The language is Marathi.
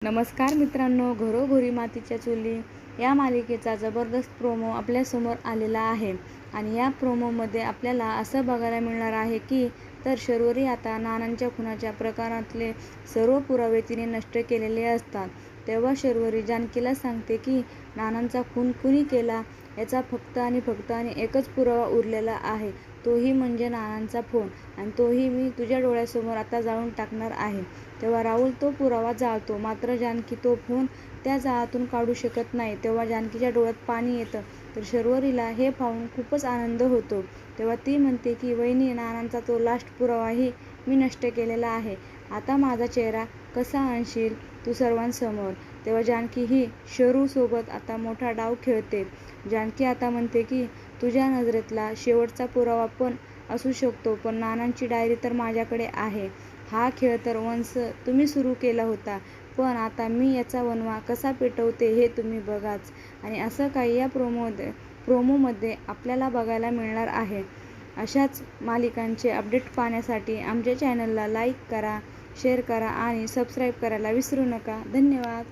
नमस्कार मित्रांनो, घरोघरी मातीच्या चुली या मालिकेचा जबरदस्त प्रोमो आपल्यासमोर आलेला आहे. आणि या प्रोमोमध्ये आपल्याला असं बघायला मिळणार आहे की शर्वरी आता नानांच्या खुनाच्या प्रकारातले सर्व पुरावे तिने नष्ट केलेले असतात. तेव्हा शर्वरी जानकीला सांगते की नानांचा खून कुणी केला याचा फक्त आणि एकच पुरावा उरलेला आहे, तोही म्हणजे नानांचा फोन, आणि तोही मी तुझ्या डोळ्यासमोर आता जाळून टाकणार आहे. तेव्हा राहुल तो पुरावा जाळतो, मात्र जानकी तो फोन त्या जाळातून काढू शकत नाही. तेव्हा जानकीच्या डोळ्यात पाणी येतं. शर्वरीला हे पाहून खूपच आनंद होतो. तेव्हा ती म्हणते की वहिनी, नानांचा तो लास्ट पुरावाही मी नष्ट केलेला आहे. आता माझा चेहरा कसा आणशील तू सर्वांसमोर. तेव्हा जानकी ही शरूसोबत आता मोठा डाव खेळते. जानकी आता म्हणते की तुझ्या नजरेतला शेवटचा पुरावा पण असू शकतो, पण नानांची डायरी तर माझ्याकडे आहे. हा खेळ तर वन्स तुम्ही सुरू केला होता, पण आता मी याचा वणवा कसा पेटवते हे तुम्ही बघाच. आणि असं काही या प्रोमोमध्ये आपल्याला बघायला मिळणार आहे. अशाच मालिकांचे अपडेट पाहण्यासाठी आमच्या चॅनलला लाईक करा, शेअर करा आणि सबस्क्राईब करायला विसरू नका. धन्यवाद.